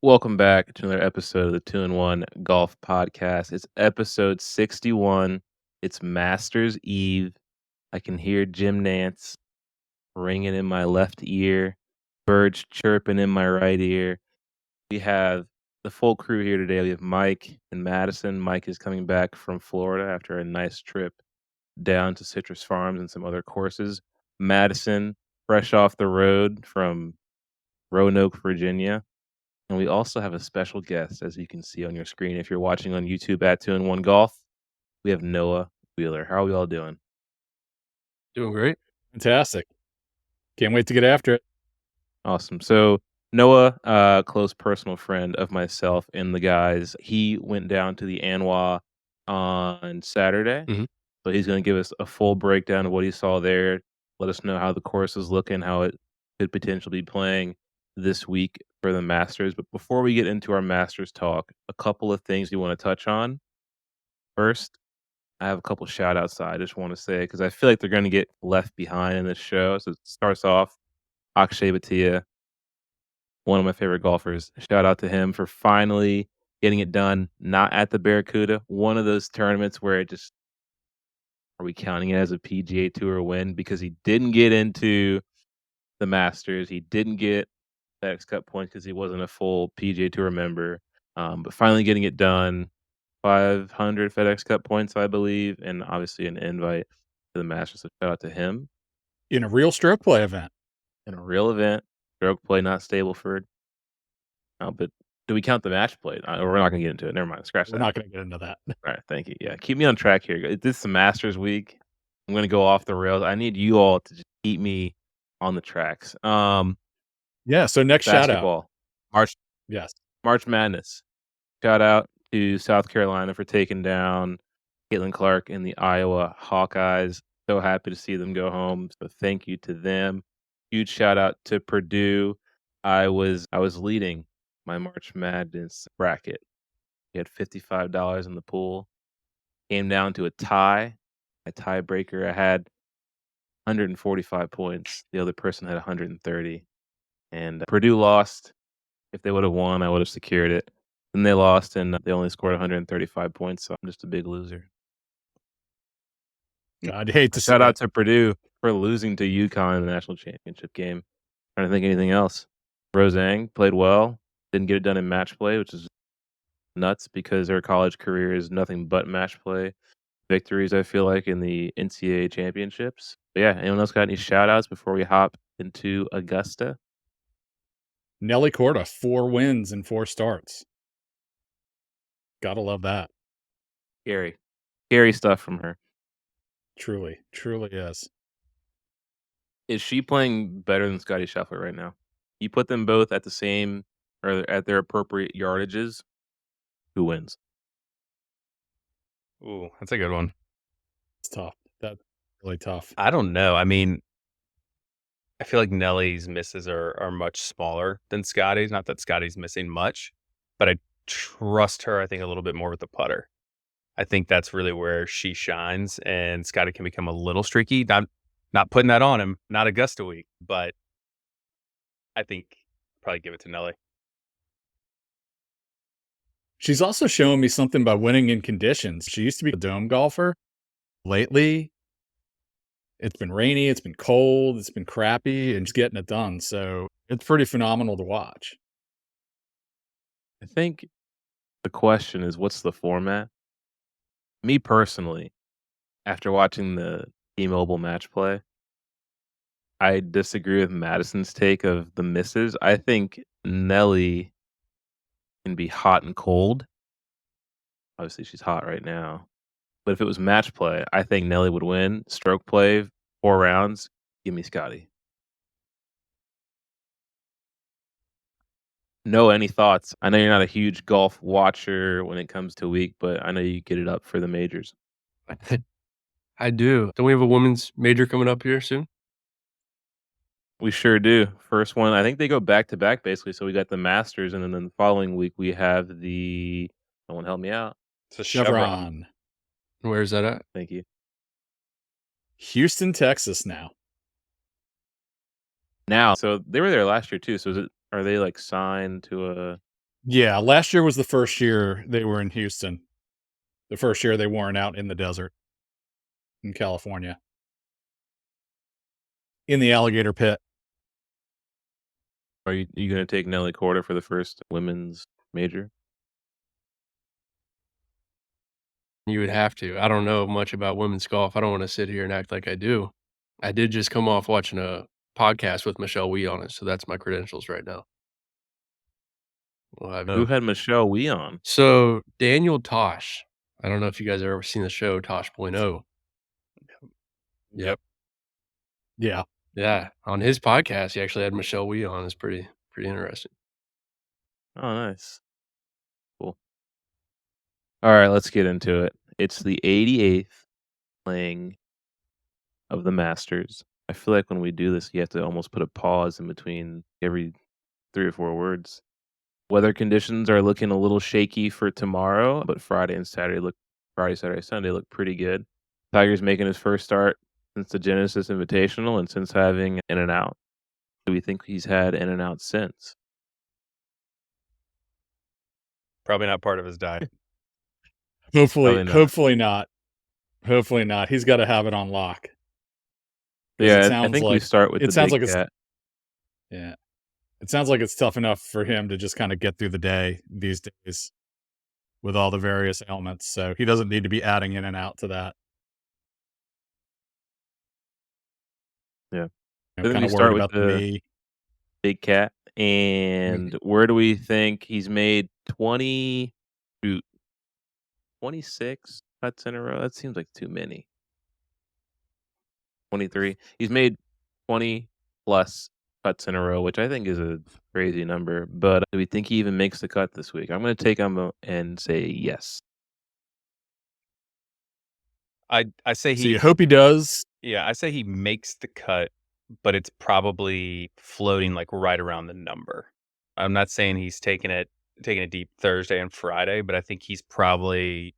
Welcome back to another episode of the 2-in-1 Golf Podcast. It's episode 61. It's Masters Eve. I can hear Jim Nance ringing in my left ear, birds chirping in my right ear. We have the full crew here today. We have Mike and Madison. Mike is coming back from Florida after a nice trip down to Citrus Farms and some other courses. Madison, fresh off the road from Roanoke, Virginia. And we also have a special guest, as you can see on your screen. If you're watching on YouTube at 2-in-1 Golf, we have Noah Wheeler. How are we all doing? Doing great. Fantastic. Can't wait to get after it. Awesome. So Noah, close personal friend of myself and the guys, he went down to the ANWA on Saturday. Mhm. So he's going to give us a full breakdown of what he saw there. Let us know how the course is looking, how it could potentially be playing this week for the Masters. But before we get into our Masters talk, a couple of things we want to touch on. First, I have a couple shout outs I just want to say because I feel like they're going to get left behind in this show. So it starts off Akshay Bhatia, one of my favorite golfers. Shout out to him for finally getting it done, not at the Barracuda. One of those tournaments where it just, are we counting it as a PGA Tour win? Because he didn't get into the Masters. He didn't get FedEx Cup points because he wasn't a full PGA Tour member. But finally getting it done, 500 FedEx Cup points, I believe, and obviously an invite to the Masters. So shout out to him. In a real stroke play event. In a real event, stroke play, not Stableford. But do we count the match play? We're not going to get into it. Never mind. Scratch that. We're not going to get into that. All right. Thank you. Yeah. Keep me on track here. This is the Masters week. I'm going to go off the rails. I need you all to just keep me on the tracks. Yeah. So next shout out. Basketball. March Madness. Shout out to South Carolina for taking down Caitlin Clark and the Iowa Hawkeyes. So happy to see them go home. So thank you to them. Huge shout out to Purdue. I was leading my March Madness bracket. We had $55 in the pool. Came down to a tie. A tiebreaker. I had 145 points. The other person had 130. And Purdue lost. If they would have won, I would have secured it. Then they lost, and they only scored 135 points, so I'm just a big loser. I'd hate to Shout out to Purdue for losing to UConn in the national championship game. Trying to think of anything else. Rosang played well. Didn't get it done in match play, which is nuts because her college career is nothing but match play victories, I feel like, in the NCAA championships. But yeah, anyone else got any shout outs before we hop into Augusta? Nelly Corda, 4 wins in 4 starts. Gotta love that. Scary stuff from her. Truly is. Is she playing better than Scotty Scheffler right now? You put them both at the same or at their appropriate yardages. Who wins? Ooh, that's a good one. It's tough. That's really tough. I don't know. I mean, I feel like Nelly's misses are much smaller than Scotty's. Not that Scotty's missing much, but I trust her, I think, a little bit more with the putter. I think that's really where she shines, and Scotty can become a little streaky. Not putting that on him, not Augusta week, but I think probably give it to Nelly. She's also showing me something by winning in conditions. She used to be a dome golfer. Lately, it's been rainy, it's been cold, it's been crappy, and she's getting it done. So it's pretty phenomenal to watch. I think the question is, what's the format? Me personally, after watching the T-Mobile match play, I disagree with Madison's take of the misses. I think Nelly can be hot and cold. Obviously, she's hot right now. But if it was match play, I think Nelly would win. Stroke play, 4 rounds, give me Scotty. No, any thoughts? I know you're not a huge golf watcher when it comes to week, but I know you get it up for the majors. I do. Don't we have a women's major coming up here soon? We sure do. First one, I think they go back to back basically. So we got the Masters, and then the following week we have the. Someone help me out. It's a Chevron. Where's that at? Thank you. Houston, Texas now. Now, so they were there last year too. So are they like signed to a Yeah, last year was the first year they were in Houston. The first year they weren't out in the desert in California, in the alligator pit. Are you gonna take Nelly Korda for the first women's major? You would have to. I don't know much about women's golf. I don't wanna sit here and act like I do. I did just come off watching a podcast with Michelle Wie on it, so that's my credentials right now. Well, I Who know. had Michelle Wie on? So, Daniel Tosh, I don't know if you guys have ever seen the show Tosh Point oh. Yep. Yeah. Yeah, on his podcast, he actually had Michelle Wie on. It's pretty interesting. Oh, nice. Cool. Alright, let's get into it. It's the 88th playing of the Masters. I feel like when we do this, you have to almost put a pause in between every 3 or 4 words. Weather conditions are looking a little shaky for tomorrow, but Friday, Saturday, Sunday look pretty good. Tiger's making his first start since the Genesis Invitational and since having in and out. Do we think he's had in and out since? Probably not part of his diet. Hopefully, Probably not. hopefully not. Hopefully not. He's got to have it on lock. 'Cause Yeah, I think we start with it the sounds big like it's cat. yeah. It sounds like it's tough enough for him to just kind of get through the day these days with all the various ailments. So he doesn't need to be adding in and out to that. Yeah. I I'm think kind we of worried start with about the the knee. big cat, Mm. and where do we think he's made 20 shoot, 26 putts in a row? That seems like too many. 23. He's made 20 plus putts in a row, which I think is a crazy number, but do we think he even makes the cut this week? I'm gonna take him and say yes. I say So you he hope he does. yeah, I say he makes the cut, but it's probably floating, like, right around the number. I'm not saying he's taking it deep Thursday and Friday, but I think he's probably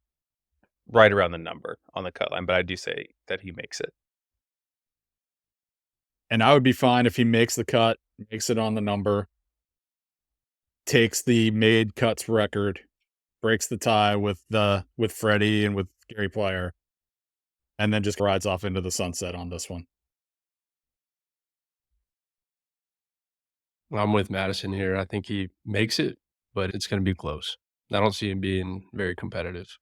right around the number on the cut line, but I do say that he makes it. And I would be fine if he makes the cut, makes it on the number, takes the made cuts record, breaks the tie with Freddie and with Gary Player, and then just rides off into the sunset on this one. I'm with Madison here. I think he makes it, but it's gonna be close. I don't see him being very competitive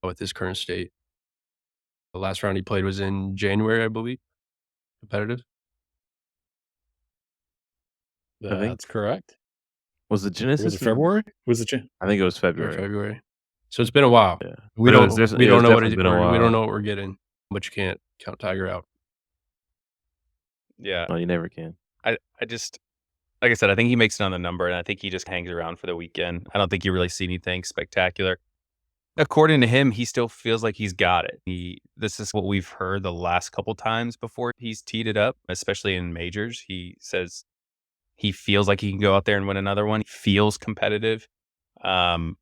with his current state. The last round he played was in January, I believe. Competitive. I think That's correct. was the Was Genesis it in February? Was it Jan I think it was Or February. February. So it's been a while. Yeah. We But it was don't just we it don't has know what definitely been a we don't while. know what we're getting, but you can't count Tiger out. Yeah. No, you never can. I just like I said, I think he makes it on the number, and I think he just hangs around for the weekend. I don't think you really see anything spectacular. According to him, he still feels like he's got it. This is what we've heard the last couple times before he's teed it up, especially in majors. He says he feels like he can go out there and win another one. He feels competitive. Um,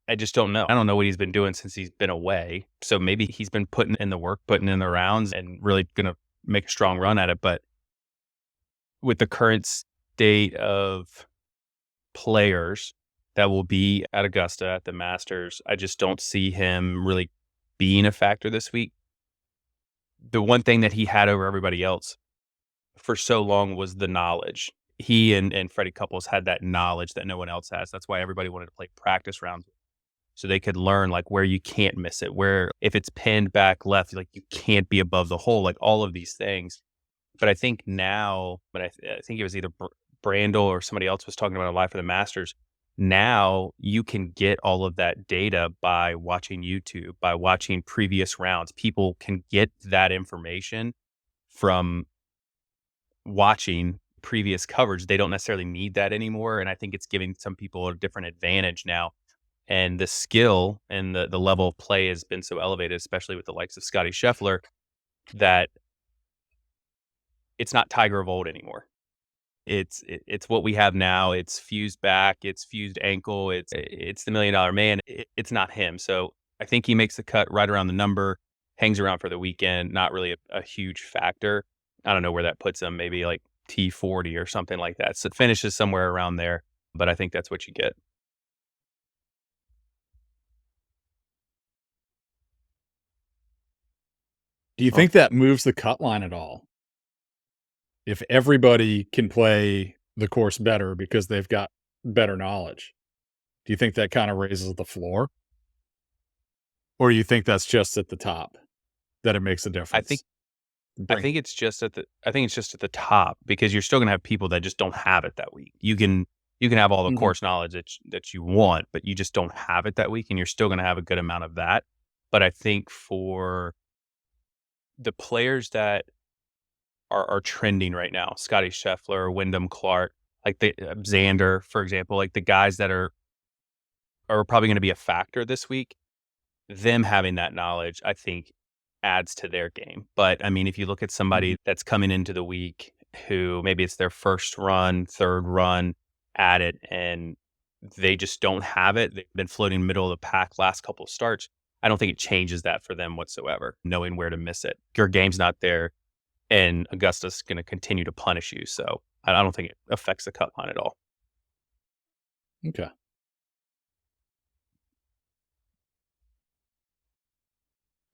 I just don't know. I don't know what he's been doing since he's been away. So maybe he's been putting in the work, putting in the rounds, and really going to make a strong run at it. But with the current state of players that will be at Augusta at the Masters, I just don't see him really being a factor this week. The one thing that he had over everybody else for so long was the knowledge. He and Freddie Couples had that knowledge that no one else has. That's why everybody wanted to play practice rounds so they could learn like where you can't miss it, where if it's pinned back left, like you can't be above the hole, like all of these things. But I think now, I think it was either Brandel or somebody else was talking about it live for the Masters. Now you can get all of that data by watching YouTube, by watching previous rounds. People can get that information from watching previous coverage. They don't necessarily need that anymore. And I think it's giving some people a different advantage now. And the skill and the level of play has been so elevated, especially with the likes of Scotty Scheffler, that it's not Tiger of old anymore. It's what we have now. It's fused back, it's fused ankle, it's the $1 million man. It's not him. So I think he makes the cut right around the number, hangs around for the weekend. Not really a huge factor. I don't know where that puts him. Maybe like T40 or something like that. So it finishes somewhere around there. But I think that's what you get. Do you think that moves the cut line at all? If everybody can play the course better because they've got better knowledge, do you think that kinda raises the floor? Or you think that's just at the top that it makes a I think difference? I Bring think it's just at the top because you're still gonna have people that just don't have it that week. You can have all the Mhm. course knowledge that you want, but you just don't have it that week, and you're still gonna have a good amount of that. But I think for the players that are trending right now, Scotty Scheffler, Wyndham Clark, like the Xander, for example, like the guys that are probably gonna be a factor this week, them having that knowledge, I think, adds to their game. But I mean, if you look at Mhm. somebody that's coming into the week who maybe it's their first run, third run at it, and they just don't have it, they've been floating middle of the pack last couple of starts. I don't think it changes that for them whatsoever, knowing where to miss it. Your game's not there, and Augusta's going to continue to punish you. So I don't think it affects the cut line at all. Okay.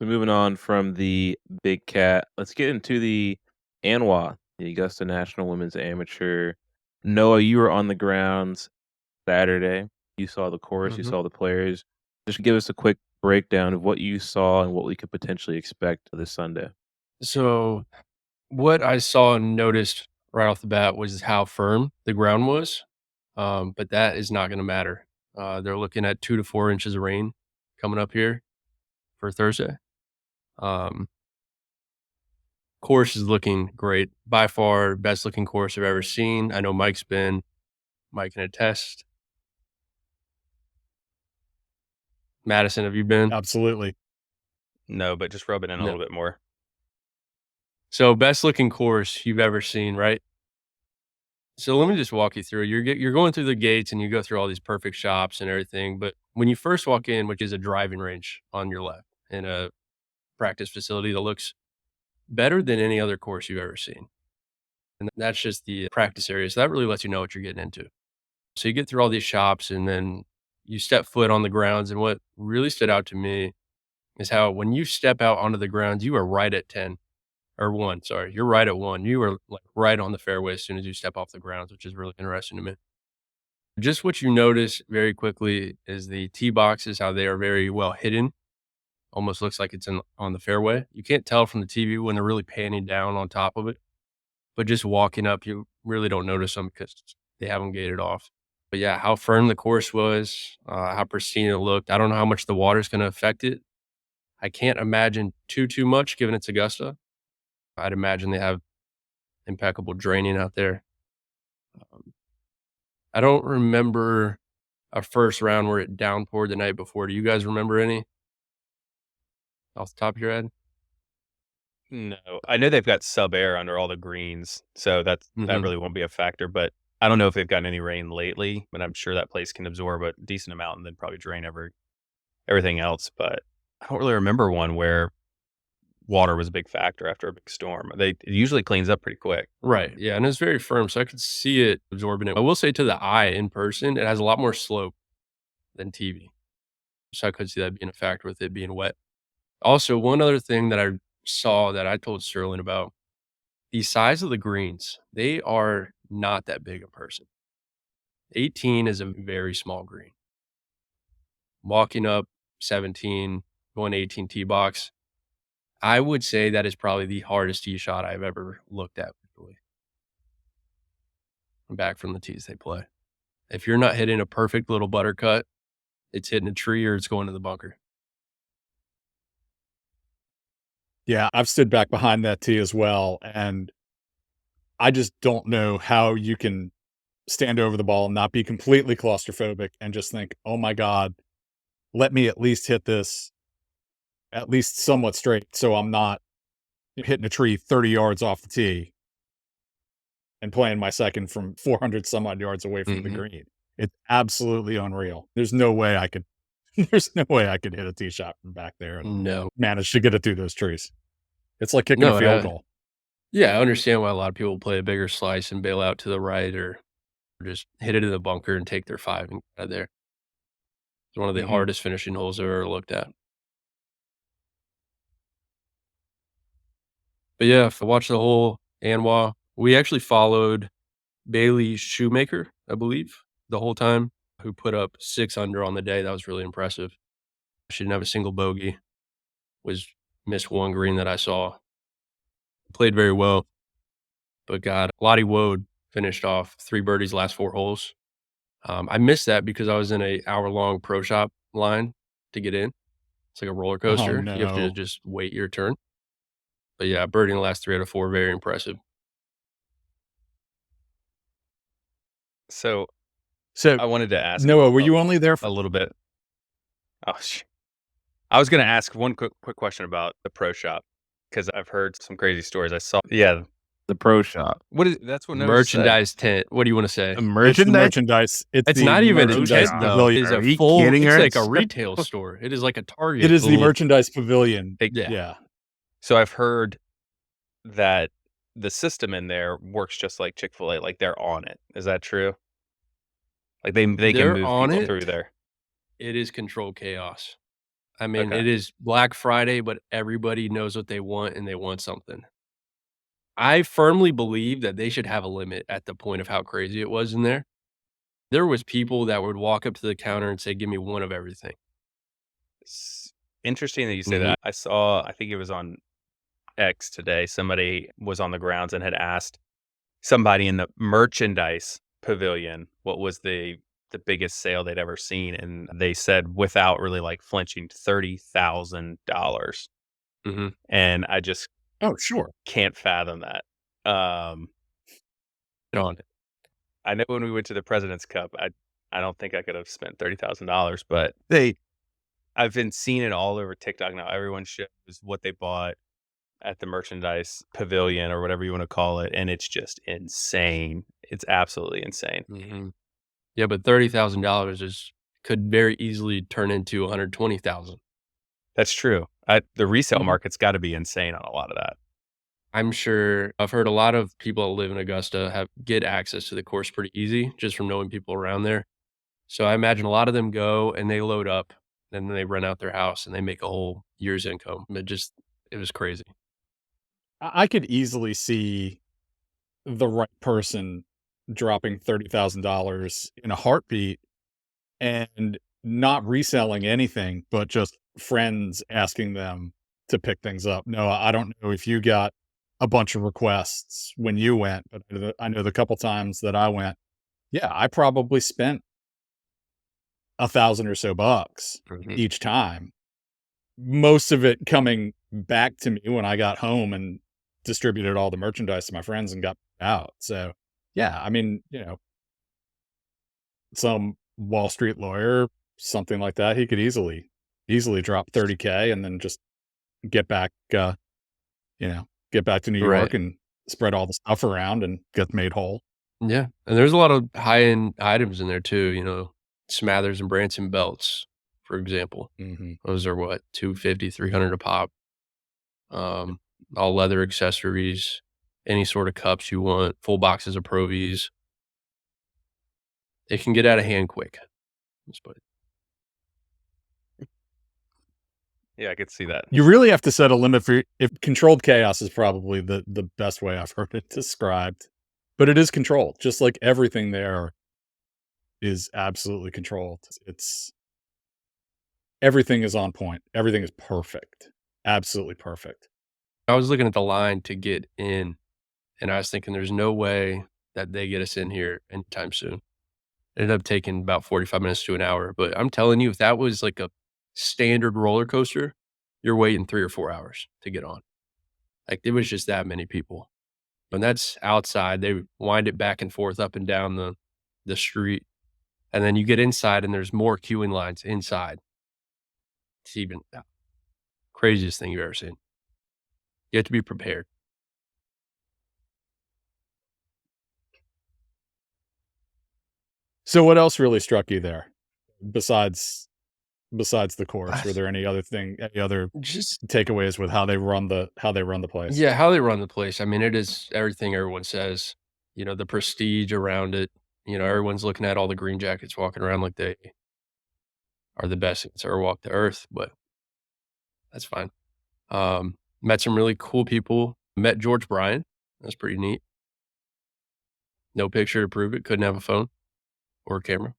So moving on from the Big Cat, let's get into the ANWA, the Augusta National Women's Amateur. Noah, you were on the grounds Saturday. You saw the course, you Mhm. saw the players. Just give us a quick breakdown of what you saw and what we could potentially expect this Sunday. So, what I saw and noticed right off the bat was how firm the ground was, but that is not gonna matter. They're looking at 2 to 4 inches of rain coming up here for Thursday. Um, Course is looking great. By far, best looking course I've ever seen. I know Mike can attest. Madison, have you been? Absolutely. No, but just rub it in a No. little bit more. So, best looking course you've ever seen, right? So let me just walk you through. You're going through the gates and you go through all these perfect shops and everything, but when you first walk in, which is a driving range on your left and a practice facility that looks better than any other course you've ever seen. And that's just the practice area. So that really lets you know what you're getting into. So you get through all these shops and then you step foot on the grounds. And what really stood out to me is how when you step out onto the grounds, you are right at 10 or one. Sorry, you're right at one. You are like right on the fairway as soon as you step off the grounds, which is really interesting to me. Just what you notice very quickly is the tee boxes, how they are very well hidden. Almost looks like it's on the fairway. You can't tell from the TV when they're really panning down on top of it, but just walking up, you really don't notice them because they have them gated off. But yeah, how firm the course was, how pristine it looked. I don't know how much the water's going to affect it. I can't imagine too much given it's Augusta. I'd imagine they have impeccable draining out there. Um, I don't remember a first round where it downpoured the night before. Do you guys remember any off the top of your head? No, I know they've got sub air under all the greens, so that Mhm. really won't be a factor. But I don't know if they've gotten any rain lately, but I'm sure that place can absorb a decent amount and then probably drain everything else. But I don't really remember one where water was a big factor after a big storm. It usually cleans up pretty quick. Right. Yeah, and it's very firm, so I could see it absorbing it. I will say to the eye in person, it has a lot more slope than TV. So I could see that being a factor with it being wet. Also, one other thing that I saw that I told Sterling about, the size of the greens, they are not that big in person. 18 is a very small green. Walking up 17, going to 18 tee box, I would say that is probably the hardest tee shot I've ever looked at visually, back from the tees they play. If you're not hitting a perfect little butter cut, it's hitting a tree or it's going to the bunker. Yeah, I've stood back behind that tee as well, and I just don't know how you can stand over the ball and not be completely claustrophobic and just think, "Oh my god, let me at least hit this at least somewhat straight so I'm not hitting a tree 30 yards off the tee and playing my second from 400 some odd yards away from the Mhm. green." It's absolutely unreal. There's no way I could there's no way I could hit a tee shot from back there and No. manage to get it through those trees. It's like kicking a No, and field goal. yeah, I understand why a lot of people play a bigger slice and bail out to the right or just hit it in the bunker and take their 5 and get out of there. It's one of the Mhm. hardest finishing holes I've ever looked at. But yeah, I watched the whole ANWA. We actually followed Bailey Shoemaker, I believe, the whole time, who put up 6 under on the day. That was really impressive. She didn't have a single bogey, was missed 1 green that I saw. Played very well, but God, Lottie Woad finished off 3 birdies last 4 holes. I missed that because I was in a hour-long pro shop line to get in. It's like a roller Oh, coaster. You have to no. just wait your turn. But yeah, birdie in the last 3 out of 4, very impressive. So So, I wanted to ask Noah, were a you only there a little bit. Oh, I was gonna ask one quick question about the pro shop because I've heard some crazy stories. I saw, yeah. The pro shop. What is that's what Noah just said. Merchandise tent. What do you wanna say? The It's the merchandise merchandise. It's It's the not even a Pro merchandise tent, shop. though. It pavilion. is Are a you full kidding it's like a us? retail store. It is like a Target. It is the full of merchandise pavilion. Yeah. Yeah. So I've heard that the system in there works just like Chick-fil-A, like they're on it. Is that true? Like they can They're move on people it. through there. It is controlled chaos. I mean, Okay. it is Black Friday, but everybody knows what they want, and they want something. I firmly believe that they should have a limit at the point of how crazy it was in there. There was people that would walk up to the counter and say, "Give me 1 of everything." It's interesting that you say Mhm. that. I saw, I think it was on X today, somebody was on the grounds and had asked somebody in the merchandise pavilion what was the biggest sale they'd ever seen, and they said without really like flinching $30,000, Mhm. and I just Oh, sure. can't fathom that. Get on it. I know when we went to the President's Cup, I don't think I could have spent $30,000, but I've been seeing it all over TikTok now. Everyone shows what they bought at the merchandise pavilion or whatever you want to call it, and it's just insane. It's absolutely insane. Mhm. Yeah, but $30,000 is could very easily turn into 120,000. That's true. The resale Mhm. market's got to be insane on a lot of that. I'm sure I've heard a lot of people that live in Augusta get access to the course pretty easy just from knowing people around there. So I imagine a lot of them go and they load up and then they rent out their house and they make a whole year's income. It was crazy. I could easily see the right person dropping $30,000 in a heartbeat and not reselling anything, but just friends asking them to pick things up. No, I don't know if you got a bunch of requests when you went, but I know the couple times that I went, yeah, I probably spent 1,000 or so bucks Mhm. each time. Most of it coming back to me when I got home and distributed all the merchandise to my friends and got out. So, yeah, I mean, some Wall Street lawyer, something like that, he could easily drop 30K and then just get back, get back to New Right. York and spread all the stuff around and get made whole. Yeah. And there's a lot of high end items in there too, Smathers and Branson belts, for example. Mhm. Those are what, 250, 300 a pop. All leather accessories, any sort of cups you want, full boxes of Pro Vs. It can get out of hand quick. Let's put it. Yeah, I could see that. You really have to set a limit for if controlled chaos is probably the best way I've heard it described. But it is controlled, just like everything there is absolutely controlled. It's everything is on point. Everything is perfect. Absolutely perfect. I was looking at the line to get in, and I was thinking there's no way that they get us in here anytime soon. It ended up taking about 45 minutes to an hour, but I'm telling you, if that was like a standard roller coaster, you're waiting 3 or 4 hours to get on. Like, there was just that many people. And that's outside. They wind it back and forth up and down the street, and then you get inside and there's more queuing lines inside. It's even craziest thing you've ever seen. You have to be prepared. So what else really struck you there besides the course? Were there any other Just takeaways with how they run the place? Yeah, how they run the place. I mean, it is everything everyone says, the prestige around it. Everyone's looking at all the green jackets walking around like they are the best that's ever walked the earth, but that's fine. Met some really cool people. Met George Bryan. That's pretty neat. No picture to prove it. Couldn't have a phone or a camera.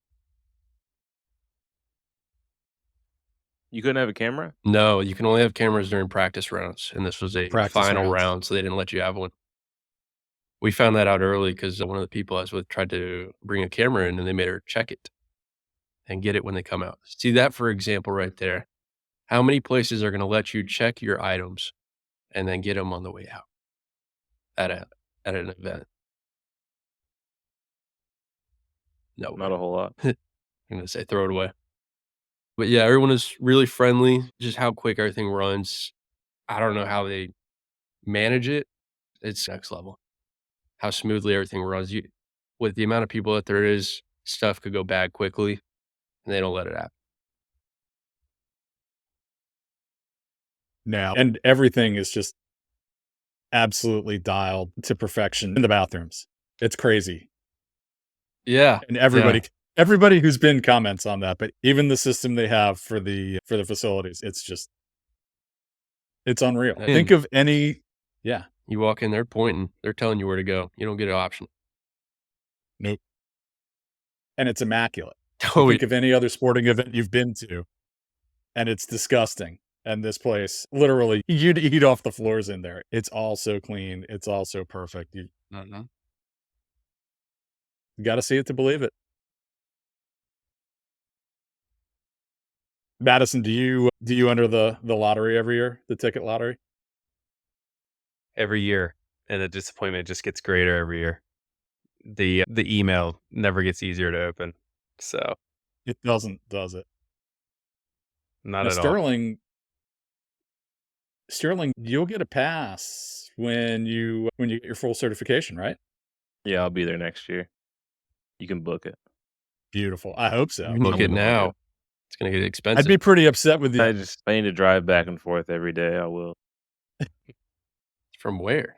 You couldn't have a camera? No, you can only have cameras during practice rounds, and this was a Practice final rounds. round, so they didn't let you have one. We found that out early because one of the people I was with tried to bring a camera in, and they made her check it and get it when they come out. See that, for example, right there. How many places are gonna let you check your items and then get them on the way out at a at an event? No Not way. a whole lot. I'm gonna say throw it away. But yeah, everyone is really friendly, just how quick everything runs. I don't know how they manage it. It's next level. How smoothly everything runs. You with the amount of people that there is, stuff could go bad quickly, and they don't let it happen. Now, and everything is just absolutely dialed to perfection in the bathrooms. It's crazy. Yeah. And Yeah. everybody who's been comments on that, but even the system they have for the facilities, it's unreal. And Think of any yeah, you walk in, they're pointing, they're telling you where to go. You don't get an option. nope. And it's immaculate. Oh, Think of any other sporting event you've been to, and it's disgusting. And this place, literally, you'd eat off the floors in there. It's all so clean. It's all so perfect. You got to see it to believe it. Madison, do you enter the lottery every year, the ticket lottery? Every year, and the disappointment just gets greater every year. The email never gets easier to open, so It doesn't, does it? not Now, at all. Sterling, you'll get a pass when you get your full certification, right? Yeah, I'll be there next year. You can book it. Beautiful. I hope so. You can look I'm it gonna book now. it. It's gonna get I'd expensive. be pretty upset with you. I need to drive back and forth every day. I will. From where?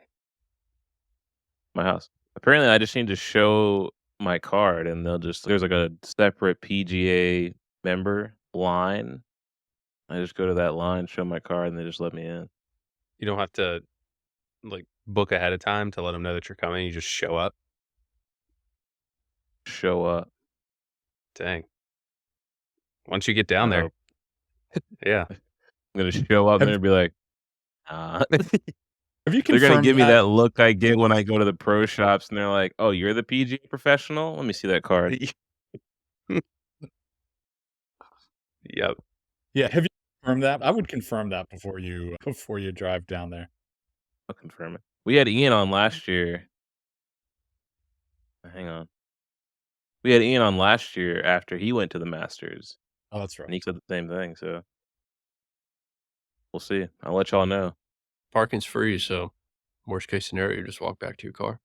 My house. Apparently, I just need to show my card, and there's like a separate PGA member line. I just go to that line, show my card, and they just let me in. You don't have to, like, book ahead of time to let them know that you're coming, you just show up. Show up. Dang. Once you get down I there. hope. Yeah. I'm gonna show up, and they're Have gonna be like, "Ah." have you They're gonna confirmed give me that? that look I get when I go to the pro shops, and they're like, "Oh, you're the PGA professional? Let me see that card." Yep. Yeah, have you confirmed that? I would confirm that before you drive down there. I'll confirm it. We had Ian on last year. Hang on. We had Ian on last year after he went to the Masters, Oh, that's and right. he said the same thing, so we'll see. I'll let y'all know. Parking's free, so worst case scenario, you just walk back to your car.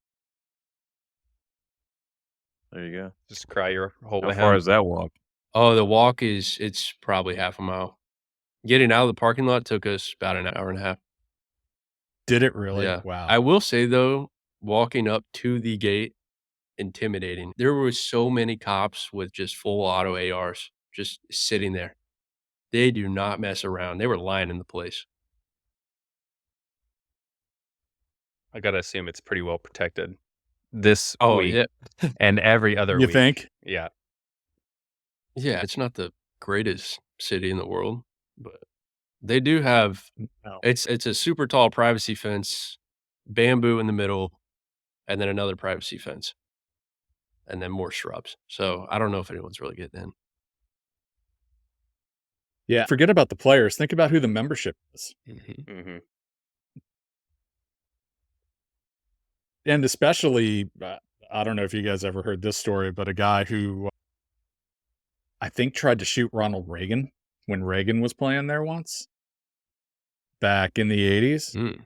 There you go. Just cry your whole How way far home. is that walk? Oh, the walk it's probably half a mile. Getting out of the parking lot took us about an hour and a half. Did it really? Yeah. Wow. I will say though, walking up to the gate, intimidating. There were so many cops with just full auto ARs just sitting there. They do not mess around. They were lining the place. I gotta assume it's pretty well protected this Oh, week yeah. and every other You week. think? Yeah. Yeah, it's not the greatest city in the world, but they do have No. it's a super tall privacy fence, bamboo in the middle, and then another privacy fence, and then more shrubs. So, I don't know if anyone's really getting in. Yeah, forget about the players. Think about who the membership is. Mhm. And especially, I don't know if you guys ever heard this story, but a guy who I think tried to shoot Ronald Reagan when Reagan was playing there once back in the 80s. Mm.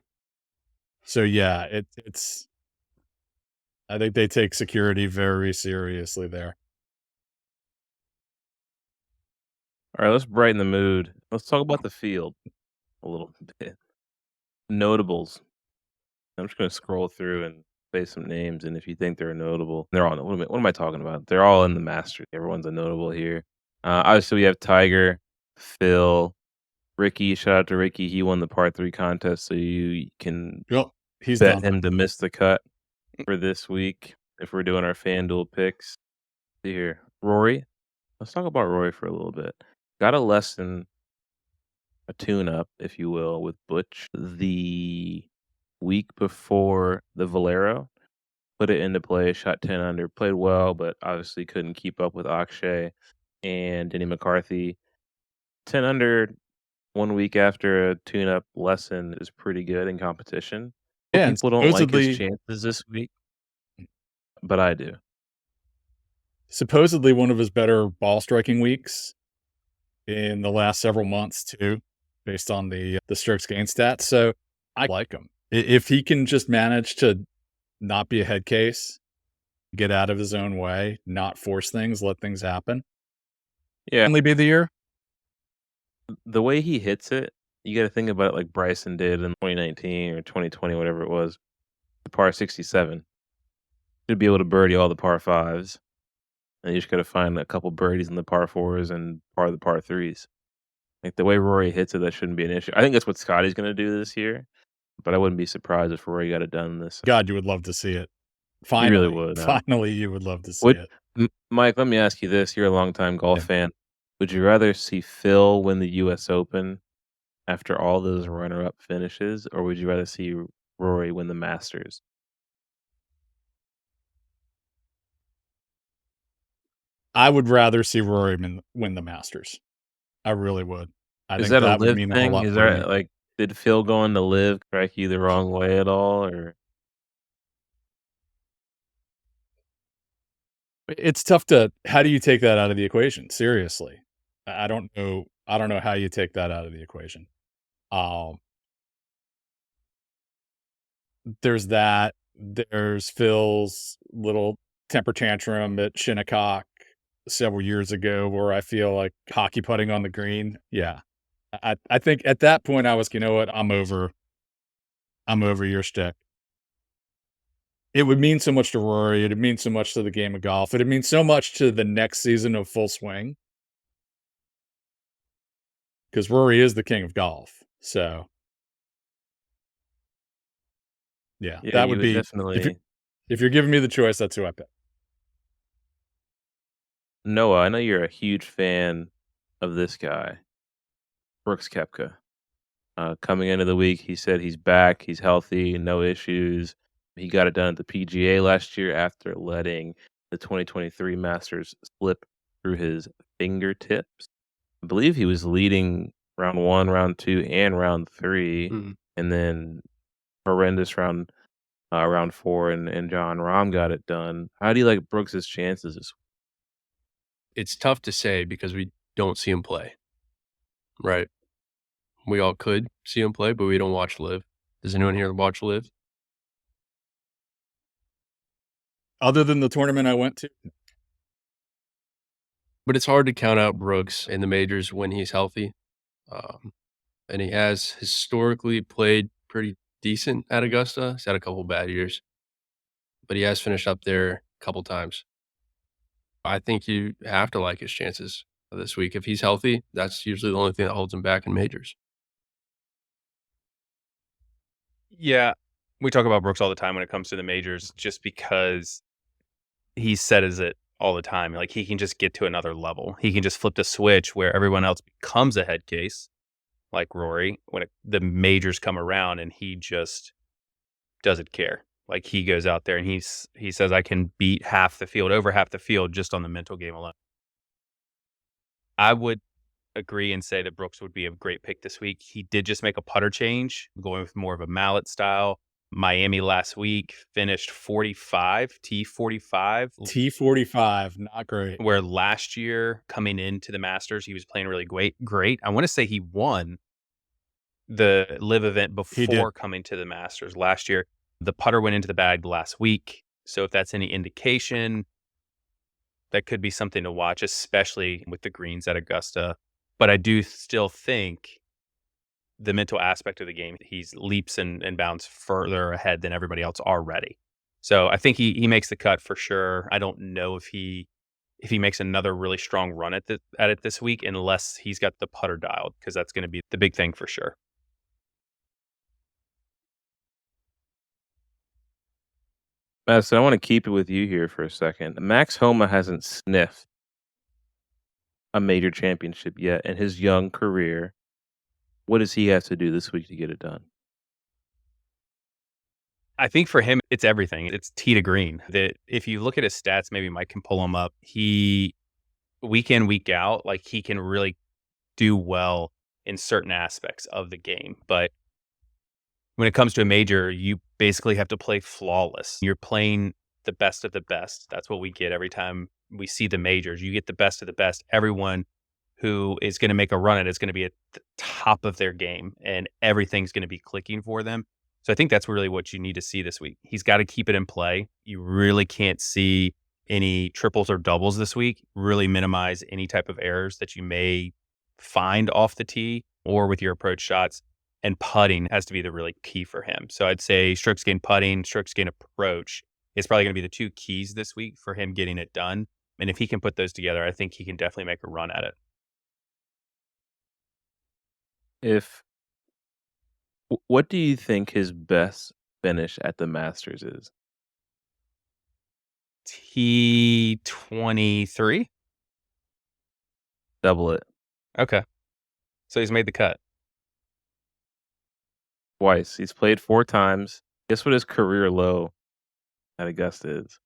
So yeah, it's I think they take security very seriously there. All right, let's brighten the mood. Let's talk about the field a little bit. Notables. I'm just gonna scroll through and say some names, and if you think they're notable, they're all. What am I talking about? They're all in the Masters. Everyone's a notable here. Obviously, we have Tiger, Phil, Ricky. Shout out to Ricky. He won the par 3 contest, so you can Yep. He's Bet done. him to miss the cut for this week if we're doing our FanDuel picks. See here. Rory. Let's talk about Rory for a little bit. Got a lesson, a tune-up, if you will, with Butch the week before the Valero. Put it into play, shot 10 under, played well, but obviously couldn't keep up with Akshay and Denny McCarthy. 10 under 1 week after a tune-up lesson is pretty good in competition. Yeah, and People don't like his chances this week, but I do. supposedly one of his better ball striking weeks in the last several months too, based on the strokes gain stats. So I like him. If he can just manage to not be a head case, get out of his own way, not force things, let things happen. Yeah, Only be the year. the way he hits it, you gotta think about it like Bryson did in 2019 or 2020, whatever it was, the par 67. Should be able to birdie all the par 5s, and you just gotta find a couple birdies in the par 4s and par the par 3s. Like, the way Rory hits it, that shouldn't be an issue. I think that's what Scotty's gonna do this year, but I wouldn't be surprised if Rory got it done this. God, you would love to see it. You really Finally, would, finally, you would love to see Would it. Mike, let me ask you this, you're a longtime golf Yeah. fan. Would you rather see Phil win the US Open after all those runner-up finishes, or would you rather see Rory win the Masters? I would rather see Rory win the Masters. I really would. I Is think that a that would live mean a whole thing? lot Is more to me. there, like, did Phil going to live strike you the wrong way at all, or It's tough to how do you take that out of the equation? Seriously. I don't know how you take that out of the equation. Um, there's that. There's Phil's little temper tantrum at Shinnecock several years ago where I feel like hockey putting on the green. Yeah. I think at that point I was, you know what, I'm over your stick. It would mean so much to Rory. It'd mean so much to the game of golf. It'd mean so much to the next season of Full Swing. Because Rory is the king of golf. So yeah, yeah, that you would would be definitely if you're giving me the choice, that's who I pick. Noah, I know you're a huge fan of this guy, Brooks Koepka. Coming into the week, he said he's back, he's healthy, no issues. He got it done at the PGA last year after letting the 2023 Masters slip through his fingertips. I believe he was leading round 1, round 2, and round 3, Mhm. and then horrendous round 4, and John Rahm got it done. How do you like Brooks's chances this It's tough to say because we don't see him play, right? We all could see him play, but we don't watch live. Does anyone here watch live? Other than the tournament I went to, But it's hard to count out Brooks in the majors when he's healthy. Um, and he has historically played pretty decent at Augusta. He's had a couple bad years, but he has finished up there a couple times. I think you have to like his chances this week. If he's healthy, that's usually the only thing that holds him back in majors. Yeah, we talk about Brooks all the time when it comes to the majors, just because he says it all the time. Like, he can just get to another level. He can just flip the switch where everyone else becomes a head case, like Rory, when the majors come around, and he just doesn't care. Like, he goes out there and he says, I can beat half the field, over half the field, just on the mental game alone. I would agree and say that Brooks would be a great pick this week. He did just make a putter change, going with more of a mallet style. Miami last week finished 45, T45, T45, not great. where last year coming into the Masters, he was playing really great. I want to say he won the live event He did. before coming to the Masters last year. The putter went into the bag last week. So if that's any indication, that could be something to watch, especially with the greens at Augusta. But I do still think the mental aspect of the game, he's leaps and bounds further ahead than everybody else already. So I think he makes the cut for sure. I don't know if he makes another really strong run at it this week, unless he's got the putter dialed, because that's going to be the big thing for sure. Madison, I want to keep it with you here for a second. Max Homa hasn't sniffed a major championship yet in his young career. What does he have to do this week to get it done? I think for him, it's everything. It's tee to green. That if you look at his stats, maybe Mike can pull them up. He week in, week out, like he can really do well in certain aspects of the game. But when it comes to a major, you basically have to play flawless. You're playing the best of the best. That's what we get every time we see the majors. You get the best of the best. Everyone who is going to make a run at it is going to be at the top of their game, and everything's going to be clicking for them. So I think that's really what you need to see this week. He's got to keep it in play. You really can't see any triples or doubles this week. Really minimize any type of errors that you may find off the tee or with your approach shots. And putting has to be the really key for him. So I'd say strokes gain putting, strokes gain approach is probably going to be the two keys this week for him getting it done. And if he can put those together, I think he can definitely make a run at it. If what do you think his best finish at the Masters is? T23. Double it Okay. So he's made the cut. twice. He's played 4 times. Guess what his career low at Augusta is?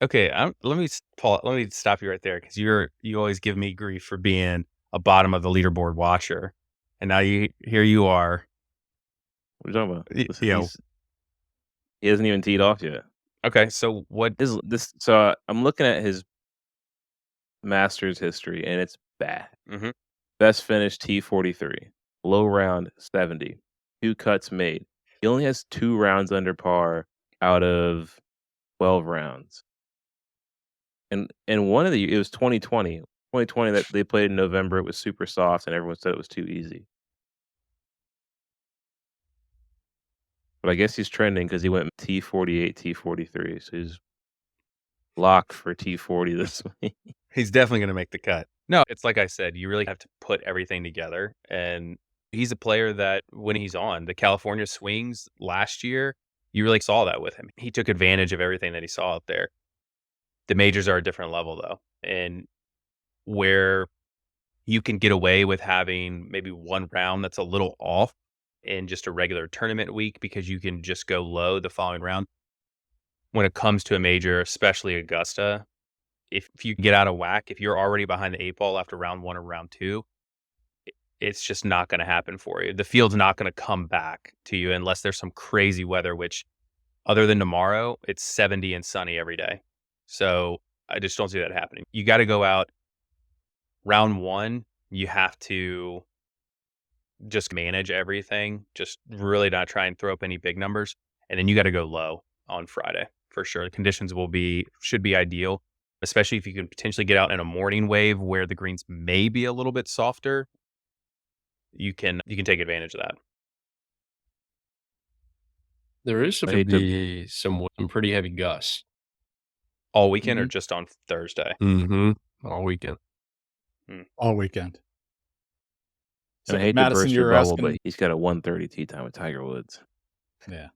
Okay, let me Paul. Let me stop you right there because you always give me grief for being a bottom of the leaderboard watcher, and now here you are. What are you talking about? Listen, You know, he hasn't even teed off yet. okay. So what? I'm looking at his Masters history, and it's bad. Mhm. Best finish T43, low round 70, 2 cuts made. He only has 2 rounds under par out of 12 rounds. And one of it was 2020. 2020 that they played in November, it was super soft and everyone said it was too easy. But I guess he's trending because he went T48, T43, so he's locked for T40 this week. He's definitely going to make the cut. No, it's like I said, you really have to put everything together. And he's a player that when he's on the California swings last year, you really saw that with him. He took advantage of everything that he saw out there. The majors are a different level, though. And where you can get away with having maybe one round that's a little off in just a regular tournament week because you can just go low the following round. When it comes to a major, especially Augusta, if you get out of whack, if you're already behind the 8 ball after round 1 or round 2, it's just not gonna happen for you. The field's not gonna come back to you unless there's some crazy weather, which other than tomorrow, it's 70 and sunny every day. So, I just don't see that happening. You gotta go out round 1, you have to just manage everything, just really not try and throw up any big numbers, and then you gotta go low on Friday for sure. The conditions should be ideal, especially if you can potentially get out in a morning wave where the greens may be a little bit softer. You can take advantage of that. There is I supposed to hate to be some pretty heavy gusts. All weekend or Mhm. just on Thursday? Mhm. All weekend. all weekend. and So, I hate to Madison, burst your you're bubble, but asking. he's got a 130 tee time with Tiger Woods. Yeah.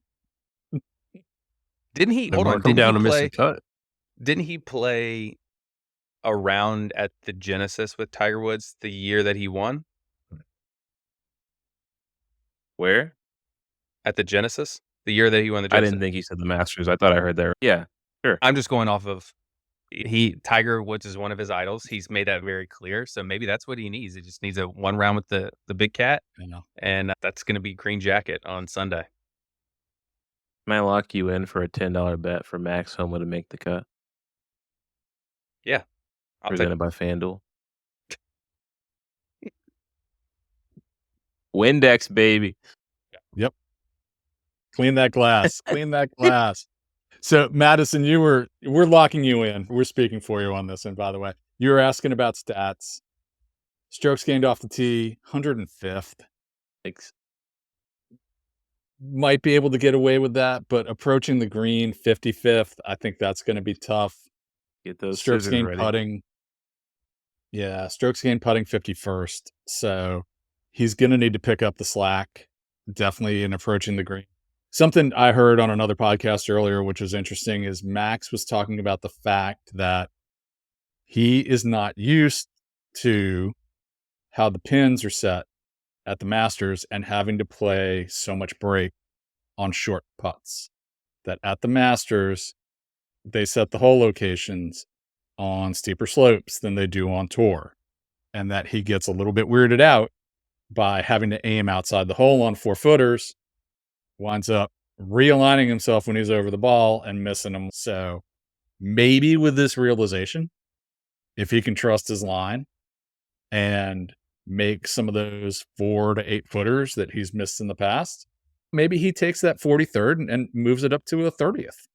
Didn't he They hold on, marked him didn't he down to miss the play cut. didn't he play a round at the Genesis with Tiger Woods the year that he won? Where? At the Genesis? The year that he won the I Genesis? didn't think he said the Masters. I thought I heard that. Yeah, sure. I'm just going off of Tiger Woods is one of his idols. He's made that very clear. So maybe that's what he needs. He just needs a one round with the big cat, You know. and that's going to be green jacket on Sunday. Can I lock you in for a $10 bet for Max Homa to make the cut? Yeah, I'll take. Presented by FanDuel. Windex, baby. Yep. Clean that glass. Clean that glass. So, Madison, we're locking you in. We're speaking for you on this. And by the way, you were asking about stats. Strokes gained off the tee, 105th. Ex- Might be able to get away with that, but approaching the green, 55th, I think that's going to be tough. Get those Strokes scissors gained ready. putting. Yeah, strokes gained putting 51st. So he's going to need to pick up the slack, definitely in approaching the green. Something I heard on another podcast earlier, which was interesting, is Max was talking about the fact that he is not used to how the pins are set at the Masters and having to play so much break on short putts. That at the Masters, they set the hole locations on steeper slopes than they do on tour. And that he gets a little bit weirded out by having to aim outside the hole on 4-footers, winds up realigning himself when he's over the ball and missing them. So maybe with this realization, if he can trust his line and make some of those 4 to 8 footers that he's missed in the past, maybe he takes that 43rd and moves it up to a 30th.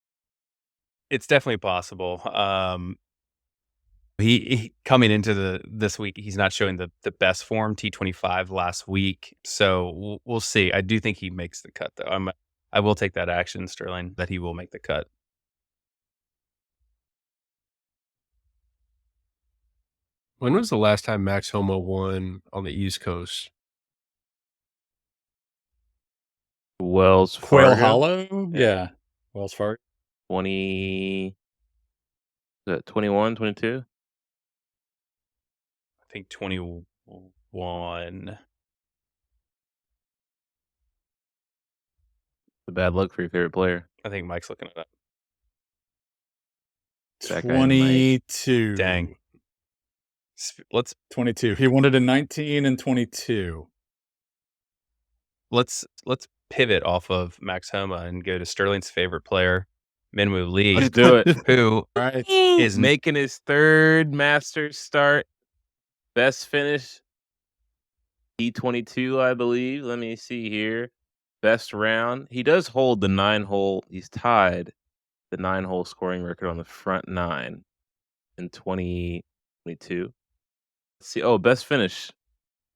It's definitely possible. He coming into this week, he's not showing the best form. T25 last week, so we'll see. I do think he makes the cut, though. I will take that action, Sterling, that he will make the cut. When was the last time Max Homa won on the East Coast? Wells Quail Fargo, Hollow? Yeah. Wells Fargo. 20 is that 21, 22? I think 21. The bad luck for your favorite player. I think Mike's looking it up. That guy might. 22. Dang. Let's 22. He won it in 19 and 22. let's pivot off of Max Homa and go to Sterling's favorite player, Minwoo Lee, Let's do it. who Right. is Making his third Masters start. Best finish, T22, I believe. Let me see here. Best round. He does hold the 9-hole. He's tied the 9-hole scoring record on the front 9 in 2022. Let's see. Oh, best finish,